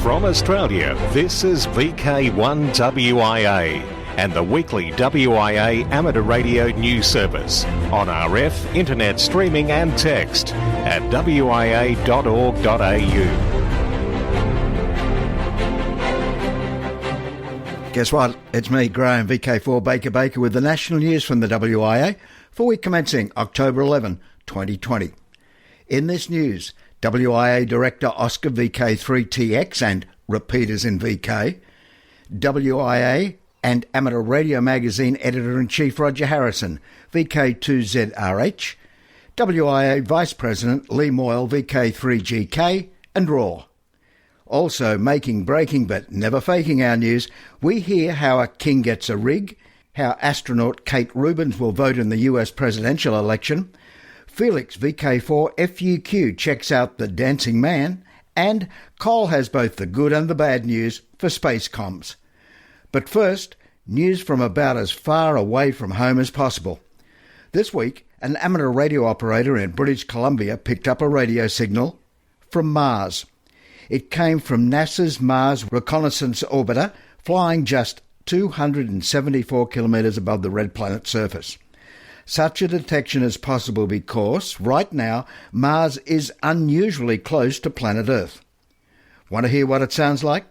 From Australia, this is VK1WIA and the weekly WIA amateur radio news service on RF, internet streaming and text at wia.org.au. Guess what? It's me, Graham, VK4 Baker with the national news from the WIA for week commencing October 11, 2020. In this news, WIA Director Oscar VK3TX and repeaters in VK, WIA and Amateur Radio Magazine Editor-in-Chief Roger Harrison, VK2ZRH, WIA Vice President Lee Moyle, VK3GK, and RAW. Also making, breaking but never faking our news, we hear how a king gets a rig, how astronaut Kate Rubins will vote in the US presidential election, Felix VK4 FUQ checks out the dancing man, and Cole has both the good and the bad news for space comms. But first, news from about as far away from home as possible. This week, an amateur radio operator in British Columbia picked up a radio signal from Mars. It came from NASA's Mars Reconnaissance Orbiter, flying just 274 kilometres above the red planet's surface. Such a detection is possible because, right now, Mars is unusually close to planet Earth. Want to hear what it sounds like?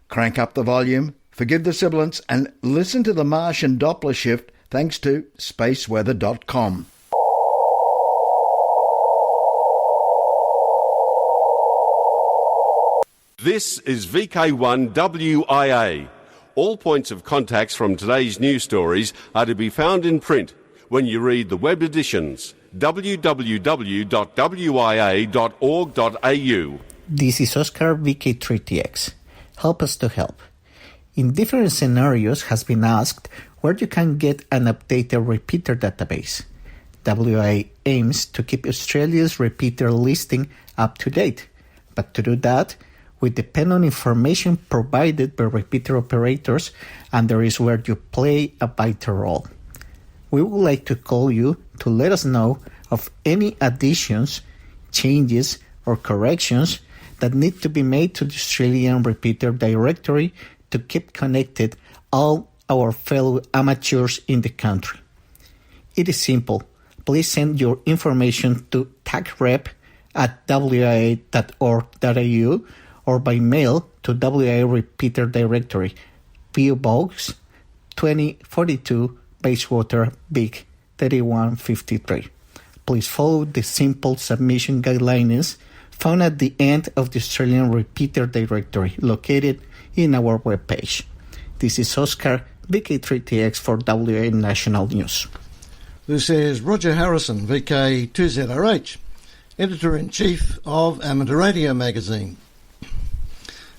Crank up the volume, forgive the sibilance, and listen to the Martian Doppler shift thanks to spaceweather.com. This is VK1WIA. All points of contacts from today's news stories are to be found in print when you read the web editions, www.wia.org.au. This is Oscar VK3TX. Help us to help. In different scenarios has been asked where you can get an updated repeater database. WIA aims to keep Australia's repeater listing up to date, but to do that, we depend on information provided by repeater operators, and there is where you play a vital role. We would like to call you to let us know of any additions, changes, or corrections that need to be made to the Australian repeater directory to keep connected all our fellow amateurs in the country. It is simple. Please send your information to tagrep@wia.org.au or by mail to WIA Repeater Directory, PO Box 2042, Bayswater, Big 3153. Please follow the simple submission guidelines found at the end of the Australian Repeater Directory located in our webpage. This is Oscar VK3TX for WIA National News. This is Roger Harrison, VK2ZRH, Editor-in-Chief of Amateur Radio Magazine.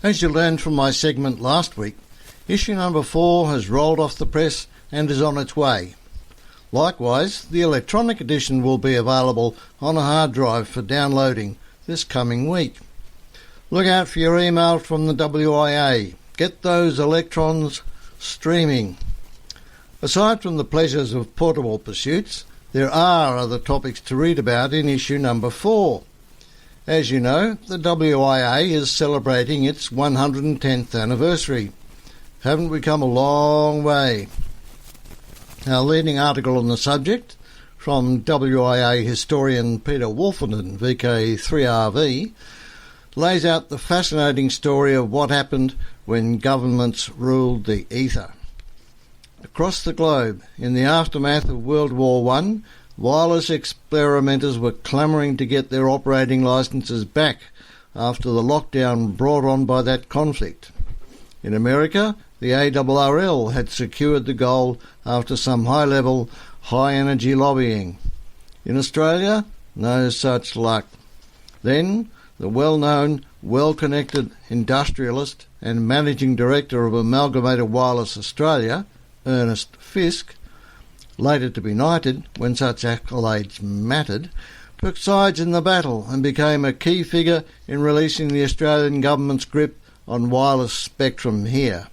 As you learned from my segment last week, issue number 4 has rolled off the press and is on its way. Likewise, the electronic edition will be available on a hard drive for downloading this coming week. Look out for your email from the WIA. Get those electrons streaming. Aside from the pleasures of portable pursuits, there are other topics to read about in issue number 4. As you know, the WIA is celebrating its 110th anniversary. Haven't we come a long way? Our leading article on the subject, from WIA historian Peter Wolfenden, VK3RV, lays out the fascinating story of what happened when governments ruled the ether. Across the globe, in the aftermath of World War I, wireless experimenters were clamouring to get their operating licences back after the lockdown brought on by that conflict. In America, the ARRL had secured the goal after some high-level, high-energy lobbying. In Australia, no such luck. Then, the well-known, well-connected industrialist and managing director of Amalgamated Wireless Australia, Ernest Fisk, later to be knighted when such accolades mattered, took sides in the battle and became a key figure in releasing the Australian government's grip on wireless spectrum here.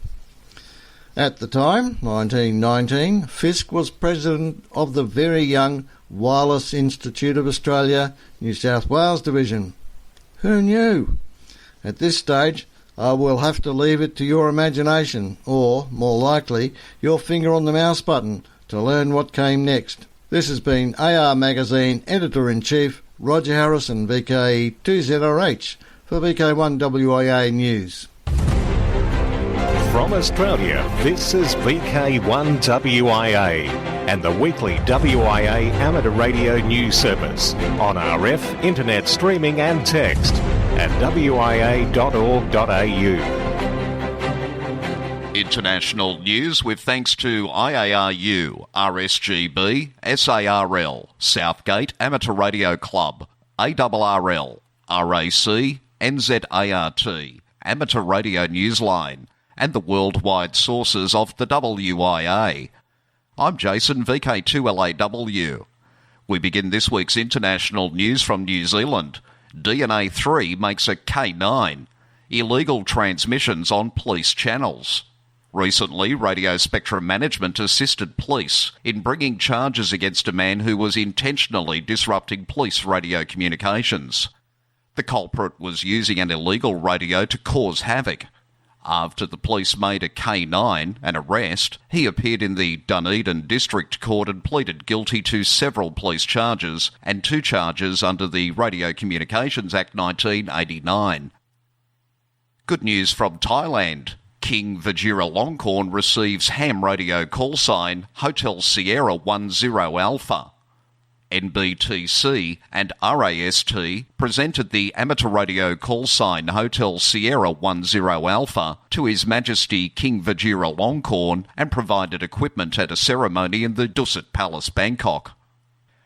At the time, 1919, Fisk was president of the very young Wireless Institute of Australia, New South Wales Division. Who knew? At this stage, I will have to leave it to your imagination, or, more likely, your finger on the mouse button to learn what came next. This has been AR Magazine Editor-in-Chief Roger Harrison, VK2ZRH, for VK1WIA News. From Australia, this is VK1WIA and the weekly WIA amateur radio news service on RF, internet streaming and text at wia.org.au. International news with thanks to IARU, RSGB, SARL, Southgate Amateur Radio Club, ARRL, RAC, NZART, Amateur Radio Newsline, and the worldwide sources of the WIA. I'm Jason, VK2LAW. We begin this week's international news from New Zealand. DNA3 makes a K9. Illegal transmissions on police channels. Recently, Radio Spectrum Management assisted police in bringing charges against a man who was intentionally disrupting police radio communications. The culprit was using an illegal radio to cause havoc. After the police made a K9, an arrest, he appeared in the Dunedin District Court and pleaded guilty to several police charges and 2 charges under the Radio Communications Act 1989. Good news from Thailand. King Vajiralongkorn receives ham radio call sign Hotel Sierra 10 Alpha. NBTC and RAST presented the amateur radio call sign Hotel Sierra 10 Alpha to His Majesty King Vajiralongkorn and provided equipment at a ceremony in the Dusit Palace, Bangkok.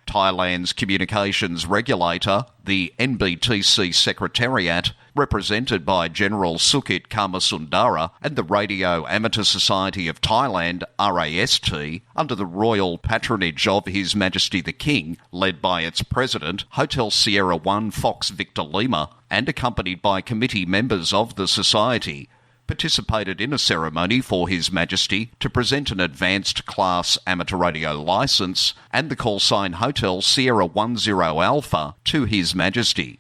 Thailand's communications regulator, the NBTC Secretariat, represented by General Sukit Kamasundara, and the Radio Amateur Society of Thailand, RAST, under the royal patronage of His Majesty the King, led by its president, Hotel Sierra 1 Fox Victor Lima, and accompanied by committee members of the society, participated in a ceremony for His Majesty to present an advanced class amateur radio licence and the call sign Hotel Sierra 10 Alpha to His Majesty.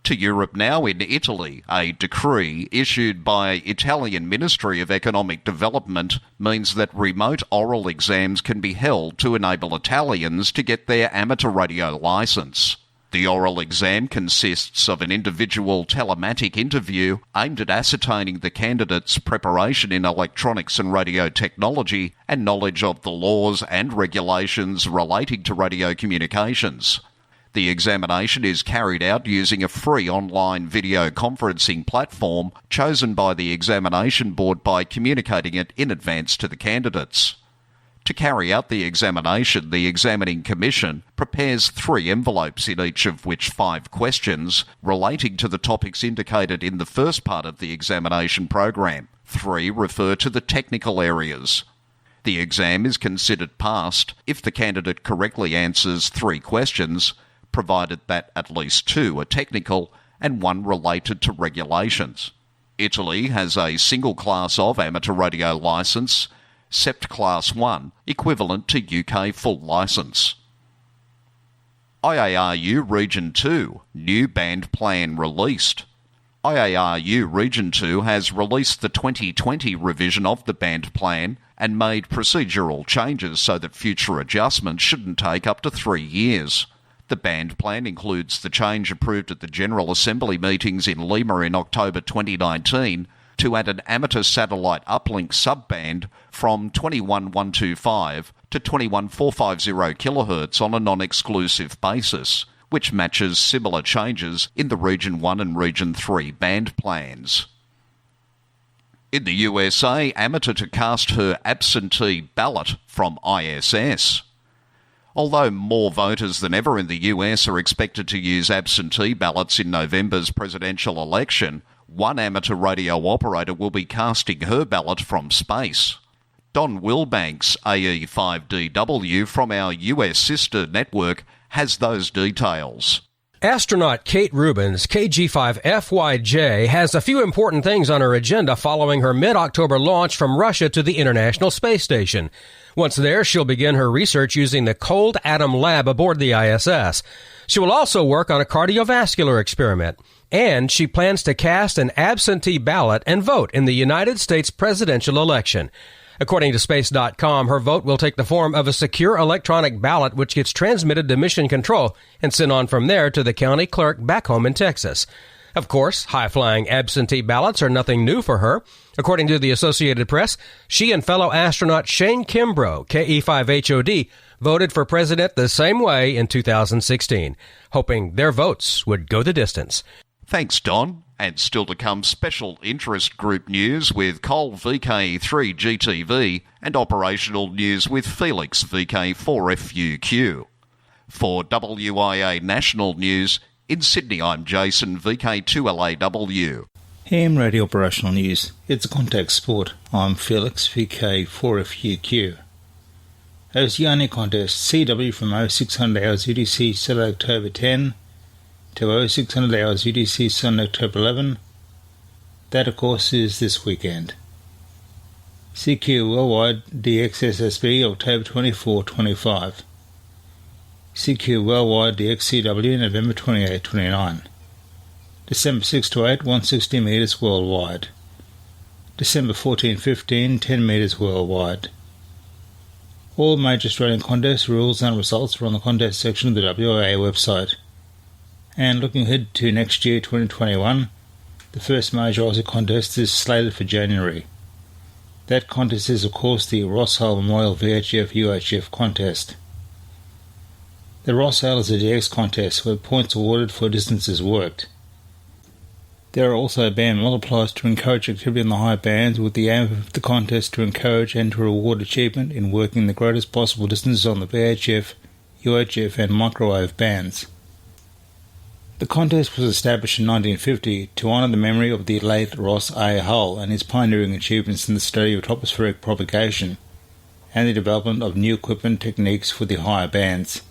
To Europe now. In Italy, a decree issued by Italian Ministry of Economic Development means that remote oral exams can be held to enable Italians to get their amateur radio licence. The oral exam consists of an individual telematic interview aimed at ascertaining the candidate's preparation in electronics and radio technology and knowledge of the laws and regulations relating to radio communications. The examination is carried out using a free online video conferencing platform chosen by the examination board by communicating it in advance to the candidates. To carry out the examination, the examining commission prepares 3 envelopes, in each of which 5 questions relating to the topics indicated in the first part of the examination program. 3 refer to the technical areas. The exam is considered passed if the candidate correctly answers 3 questions, provided that at least 2 are technical and 1 related to regulations. Italy has a single class of amateur radio licence, SEPT Class 1, equivalent to UK full licence. IARU Region 2, new band plan released. IARU Region 2 has released the 2020 revision of the band plan and made procedural changes so that future adjustments shouldn't take up to 3 years. The band plan includes the change approved at the General Assembly meetings in Lima in October 2019 to add an amateur satellite uplink subband from 21125 to 21450 kHz on a non-exclusive basis, which matches similar changes in the Region 1 and Region 3 band plans. In the USA, amateur to cast her absentee ballot from ISS. Although more voters than ever in the US are expected to use absentee ballots in November's presidential election, one amateur radio operator will be casting her ballot from space. Don Wilbanks, AE5DW, from our US sister network, has those details. Astronaut Kate Rubins, KG5FYJ, has a few important things on her agenda following her mid-October launch from Russia to the International Space Station. Once there, she'll begin her research using the Cold Atom Lab aboard the ISS. She will also work on a cardiovascular experiment. and she plans to cast an absentee ballot and vote in the United States presidential election. According to Space.com, her vote will take the form of a secure electronic ballot which gets transmitted to Mission Control and sent on from there to the county clerk back home in Texas. Of course, high-flying absentee ballots are nothing new for her. According to the Associated Press, she and fellow astronaut Shane Kimbrough, KE5HOD, voted for president the same way in 2016, hoping their votes would go the distance. Thanks, Don. And still to come, special interest group news with Coal VK3GTV and operational news with Felix VK4FUQ. For WIA National News, in Sydney, I'm Jason, VK2LAW. Ham Radio Operational News. It's a contact sport. I'm Felix, VK4FUQ. Oceania Contest, CW from 0600 hours UTC Saturday, October 10 to 0600 hours UTC Sunday, October 11. That, of course, is this weekend. CQ Worldwide DXSSB, October 24-25. CQ Worldwide DXCW, November 28-29. December 6 to 8, 160 metres worldwide. December 14-15, 10 metres worldwide. All major Australian contests, rules and results are on the contest section of the WIA website. And looking ahead to next year, 2021, the first major Aussie contest is slated for January. That contest is, of course, the Ross Hale Memorial VHF-UHF contest. The Ross Hale is a DX contest where points are awarded for distances worked. There are also band multipliers to encourage activity in the high bands, with the aim of the contest to encourage and to reward achievement in working the greatest possible distances on the VHF, UHF and microwave bands. The contest was established in 1950 to honour the memory of the late Ross A. Hull and his pioneering achievements in the study of tropospheric propagation and the development of new equipment techniques for the higher bands.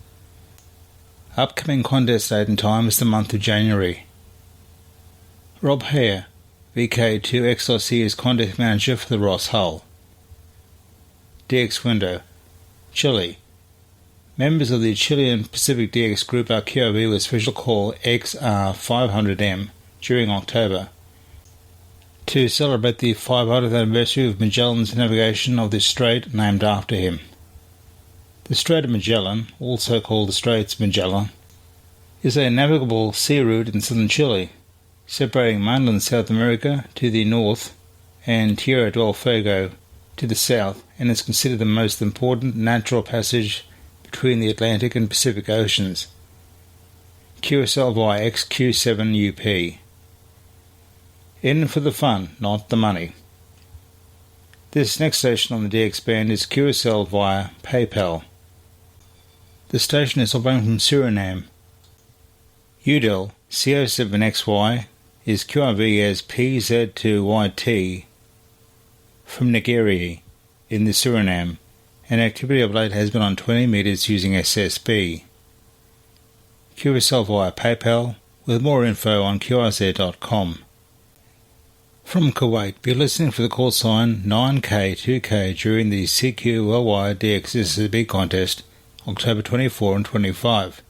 Upcoming contest date and time is the month of January. Rob Hare, VK2XLC, is contest manager for the Ross Hull. DX Window, Chile. Members of the Chilean Pacific DX Group are QRV with special call XR500M during October to celebrate the 500th anniversary of Magellan's navigation of this strait named after him. The Strait of Magellan, also called the Straits of Magellan, is a navigable sea route in southern Chile, separating mainland South America to the north and Tierra del Fuego to the south, and is considered the most important natural passage between the Atlantic and Pacific Oceans. QSL via XQ7UP. In for the fun, not the money. This next station on the DX band is QSL via PayPal. The station is operating from Suriname. UDEL CO7XY is QRV as PZ2YT from Nigeria in the Suriname, and activity of late has been on 20 metres using SSB. QSL via PayPal, with more info on QRZ.com. From Kuwait, be listening for the call sign 9K2K during the CQ Worldwide DXSSB contest, October 24 and 25.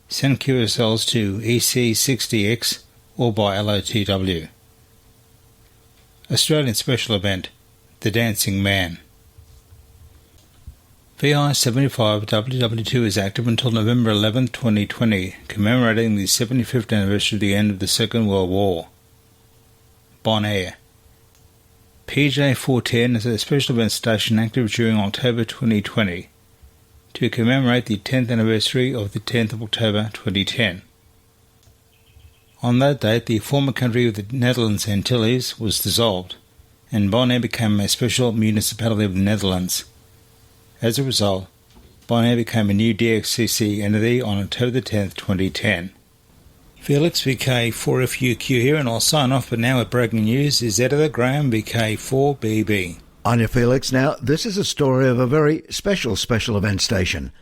Send QSLs to EC60X or by LOTW. Australian special event, The Dancing Man. VI-75WW2 is active until November 11, 2020, commemorating the 75th anniversary of the end of the Second World War. Bonaire. PJ410 is a special event station active during October 2020 to commemorate the 10th anniversary of the 10th of October 2010. On that date, the former country of the Netherlands Antilles was dissolved, and Bonaire became a special municipality of the Netherlands. As a result, Bonaire became a new DXCC entity on October 10, 2010. Felix VK4FUQ here, and I'll sign off, but now with breaking news is editor Graham VK4BB. On your Felix, now this is a story of a very special event station,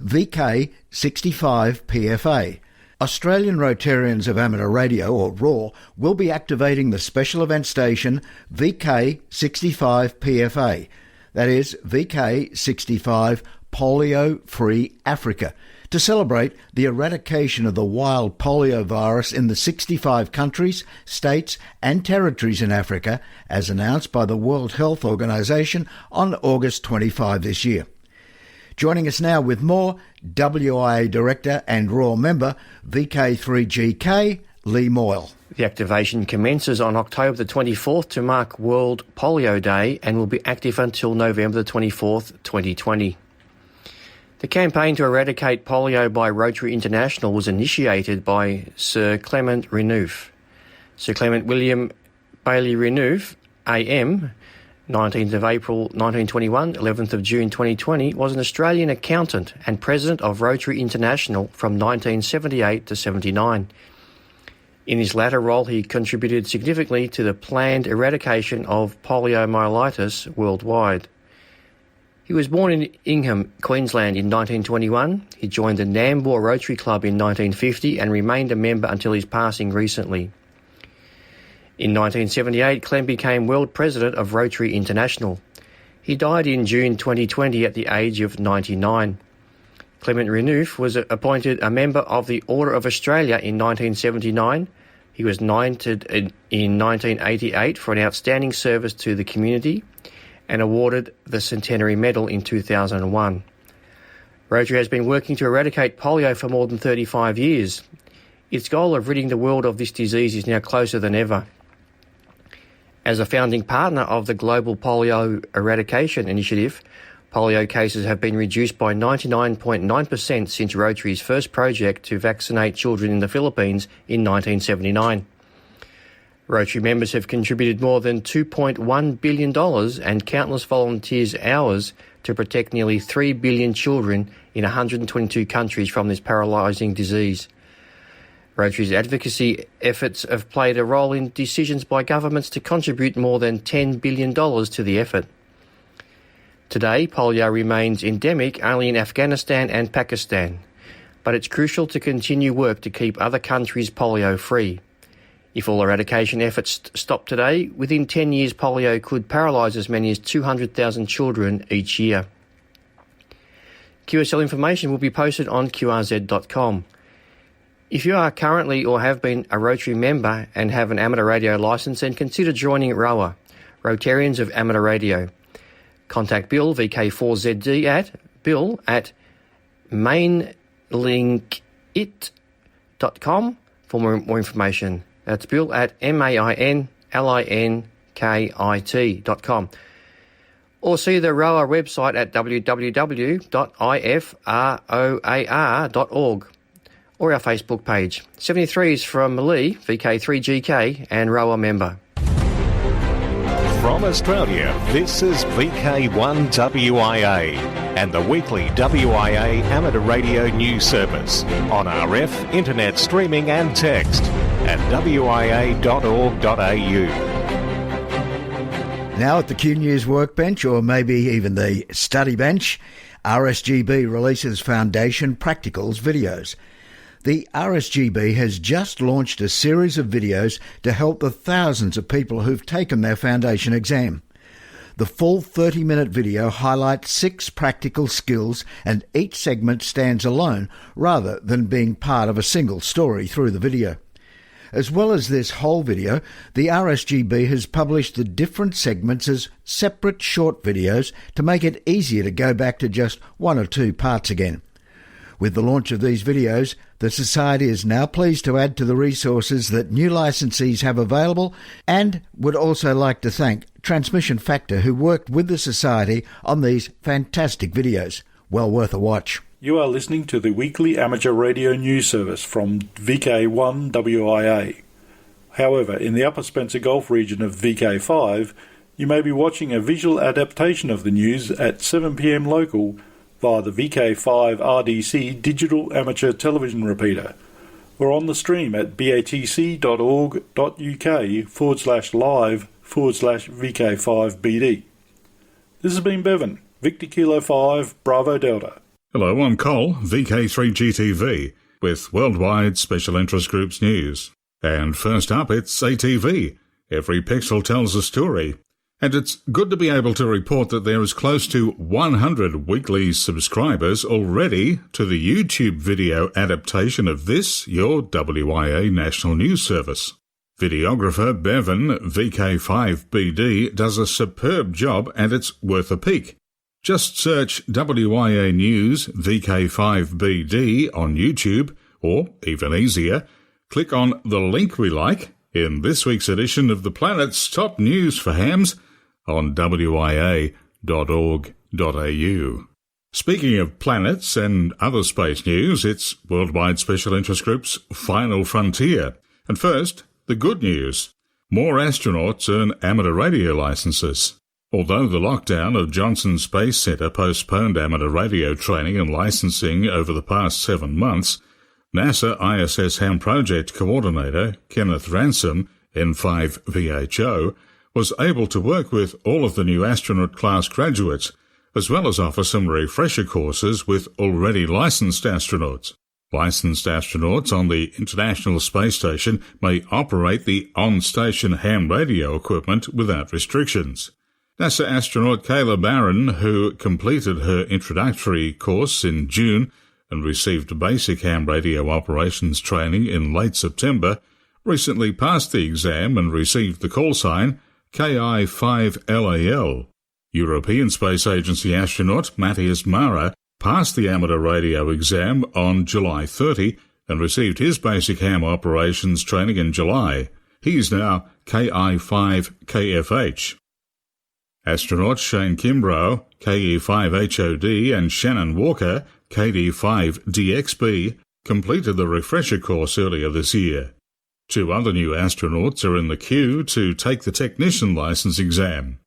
VK65PFA. Australian Rotarians of Amateur Radio, or RAW, will be activating the special event station VK65PFA. That is VK65 Polio-Free Africa to celebrate the eradication of the wild polio virus in the 65 countries, states and territories in Africa, as announced by the World Health Organization on August 25 this year. Joining us now with more, WIA Director and Royal Member, VK3GK, Lee Moyle. The activation commences on October the 24th to mark World Polio Day and will be active until November the 24th, 2020. The campaign to eradicate polio by Rotary International was initiated by Sir Clement Renouf. Sir Clement William Bailey Renouf, AM, 19th of April 1921, 11th of June 2020, was an Australian accountant and president of Rotary International from 1978 to 79. In his latter role, he contributed significantly to the planned eradication of poliomyelitis worldwide. He was born in Ingham, Queensland in 1921. He joined the Nambour Rotary Club in 1950 and remained a member until his passing recently. In 1978, Clem became World President of Rotary International. He died in June 2020 at the age of 99. Clement Renouf was appointed a member of the Order of Australia in 1979. He was knighted in 1988 for an outstanding service to the community and awarded the Centenary Medal in 2001. Rotary has been working to eradicate polio for more than 35 years. Its goal of ridding the world of this disease is now closer than ever. As a founding partner of the Global Polio Eradication Initiative, polio cases have been reduced by 99.9% since Rotary's first project to vaccinate children in the Philippines in 1979. Rotary members have contributed more than $2.1 billion and countless volunteers' hours to protect nearly 3 billion children in 122 countries from this paralysing disease. Rotary's advocacy efforts have played a role in decisions by governments to contribute more than $10 billion to the effort. Today, polio remains endemic only in Afghanistan and Pakistan, but it's crucial to continue work to keep other countries polio-free. If all eradication efforts stop today, within 10 years polio could paralyse as many as 200,000 children each year. QSL information will be posted on qrz.com. If you are currently or have been a Rotary member and have an amateur radio licence, then consider joining ROA, Rotarians of Amateur Radio. Contact Bill, VK4ZD, at bill@mainlinkit.com for more information. That's Bill at mainlinkit.com. Or see the ROA website at www.ifroar.org or our Facebook page. 73 is from Lee, VK3GK and ROA member. From Australia, this is VK1WIA and the weekly WIA amateur radio news service on RF, internet streaming and text at wia.org.au. Now at the Q News workbench, or maybe even the study bench, RSGB releases Foundation Practicals videos. The RSGB has just launched a series of videos to help the thousands of people who've taken their foundation exam. The full 30-minute video highlights 6 practical skills, and each segment stands alone rather than being part of a single story through the video. As well as this whole video, the RSGB has published the different segments as separate short videos to make it easier to go back to just 1 or 2 parts again. With the launch of these videos, the Society is now pleased to add to the resources that new licensees have available, and would also like to thank Transmission Factor, who worked with the Society on these fantastic videos. Well worth a watch. You are listening to the weekly amateur radio news service from VK1WIA. However, in the Upper Spencer Gulf region of VK5, you may be watching a visual adaptation of the news at 7 p.m. local via the VK5 RDC digital amateur television repeater, or on the stream at batc.org.uk/live/VK5BD. This has been Bevan, Victor Kilo 5, Bravo Delta. Hello, I'm Cole, VK3GTV, with Worldwide Special Interest Groups News. And first up, it's ATV. Every pixel tells a story. And it's good to be able to report that there is close to 100 weekly subscribers already to the YouTube video adaptation of this, your WIA National News Service. Videographer Bevan, VK1WIA, does a superb job and it's worth a peek. Just search WIA News VK1WIA on YouTube, or even easier, click on the link we like in this week's edition of the Planet's Top News for Hams on wia.org.au. Speaking of planets and other space news, it's Worldwide Special Interest Group's Final Frontier. And first, the good news. More astronauts earn amateur radio licenses. Although the lockdown of Johnson Space Centre postponed amateur radio training and licensing over the past 7 months, NASA ISS Ham Project Coordinator Kenneth Ransom, N5VHO, was able to work with all of the new astronaut class graduates, as well as offer some refresher courses with already licensed astronauts. Licensed astronauts on the International Space Station may operate the on-station ham radio equipment without restrictions. NASA astronaut Kayla Barron, who completed her introductory course in June and received basic ham radio operations training in late September, recently passed the exam and received the call sign KI-5LAL. European Space Agency astronaut Matthias Mara passed the amateur radio exam on July 30 and received his basic ham operations training in July. He's now KI-5KFH. Astronauts Shane Kimbrough, KE-5HOD, and Shannon Walker, KD-5DXB, completed the refresher course earlier this year. 2 other new astronauts are in the queue to take the technician license exam.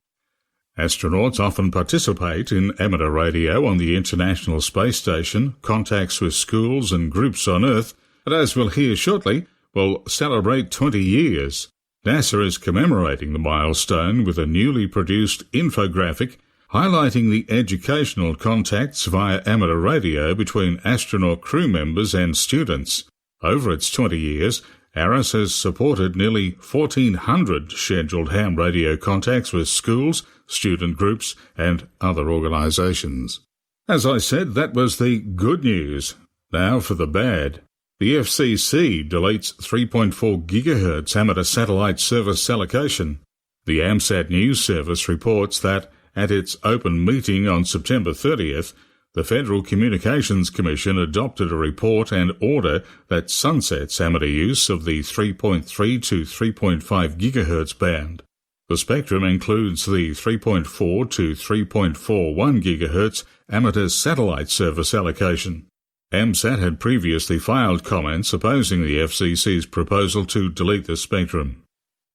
Astronauts often participate in amateur radio on the International Space Station, contacts with schools and groups on Earth, and as we'll hear shortly, will celebrate 20 years. NASA is commemorating the milestone with a newly produced infographic highlighting the educational contacts via amateur radio between astronaut crew members and students. Over its 20 years, ARIS has supported nearly 1,400 scheduled ham radio contacts with schools, student groups and other organisations. As I said, that was the good news. Now for the bad. The FCC deletes 3.4 GHz amateur satellite service allocation. The AMSAT News Service reports that at its open meeting on September 30th, the Federal Communications Commission adopted a report and order that sunsets amateur use of the 3.3 to 3.5 GHz band. The spectrum includes the 3.4 to 3.41 GHz amateur satellite service allocation. AMSAT had previously filed comments opposing the FCC's proposal to delete the spectrum.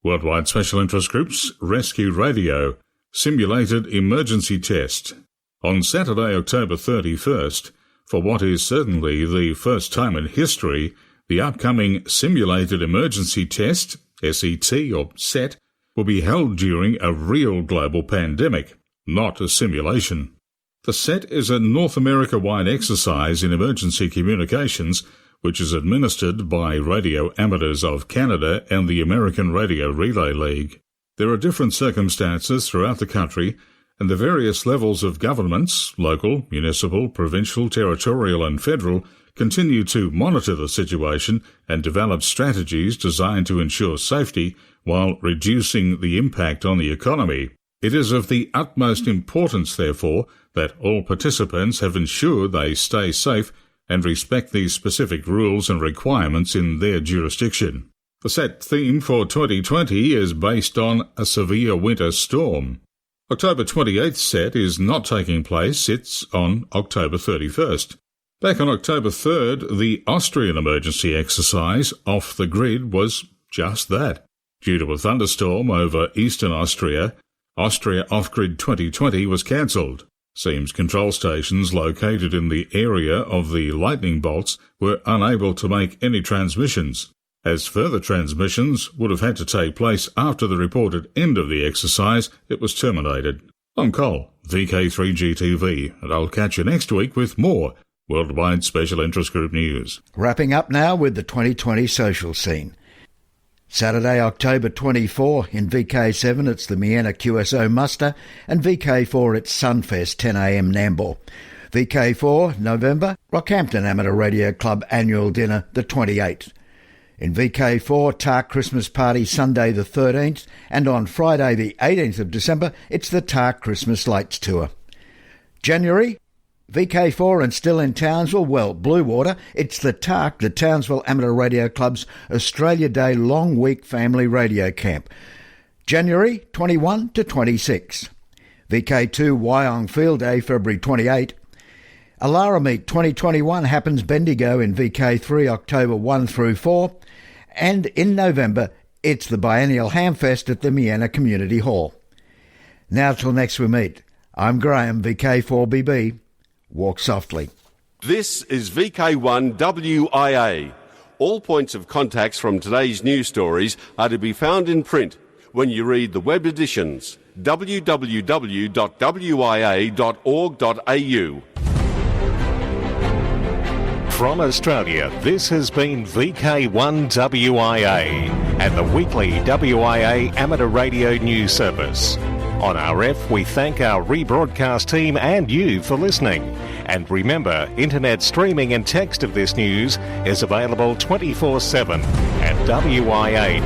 Worldwide Special Interest Groups Rescue Radio Simulated Emergency Test. On Saturday, October 31st, for what is certainly the first time in history, the upcoming Simulated Emergency Test, SET or SET, will be held during a real global pandemic, not a simulation. The SET is a North America-wide exercise in emergency communications which is administered by radio amateurs of Canada and the American Radio Relay League. There are different circumstances throughout the country, and the various levels of governments, local, municipal, provincial, territorial and federal, continue to monitor the situation and develop strategies designed to ensure safety while reducing the impact on the economy. It is of the utmost importance, therefore, that all participants have ensured they stay safe and respect the specific rules and requirements in their jurisdiction. The SET theme for 2020 is based on a severe winter storm. October 28th SET is not taking place, it's on October 31st. Back on October 3rd, the Austrian emergency exercise Off the Grid was just that. Due to a thunderstorm over eastern Austria, Austria Off-Grid 2020 was cancelled. Seems control stations located in the area of the lightning bolts were unable to make any transmissions, as further transmissions would have had to take place after the reported end of the exercise. It was terminated. I'm Cole, VK3GTV, and I'll catch you next week with more Worldwide Special Interest Group news. Wrapping up now with the 2020 social scene. Saturday, October 24, in VK7 it's the Miena QSO Muster, and VK4 it's Sunfest 10am Nambour. VK4, November, Rockhampton Amateur Radio Club Annual Dinner, the 28th. In VK4, TARC Christmas Party Sunday the 13th, and on Friday the 18th of December, it's the TARC Christmas Lights Tour. January, VK4 and still in Townsville, well, Bluewater, it's the TARC, the Townsville Amateur Radio Club's Australia Day Long Week Family Radio Camp. January 21 to 26. VK2 Wyong Field Day, February 28. Alara Meet 2021 happens Bendigo in VK3, October 1 through 4. And in November, it's the biennial Hamfest at the Miena Community Hall. Now till next we meet, I'm Graham, VK4BB. Walk softly. This is VK1WIA. All points of contacts from today's news stories are to be found in print when you read the web editions www.wia.org.au. From Australia, this has been VK1WIA and the weekly WIA Amateur Radio News Service. On RF, we thank our rebroadcast team and you for listening. And remember, internet streaming and text of this news is available 24/7 at wia.org.au.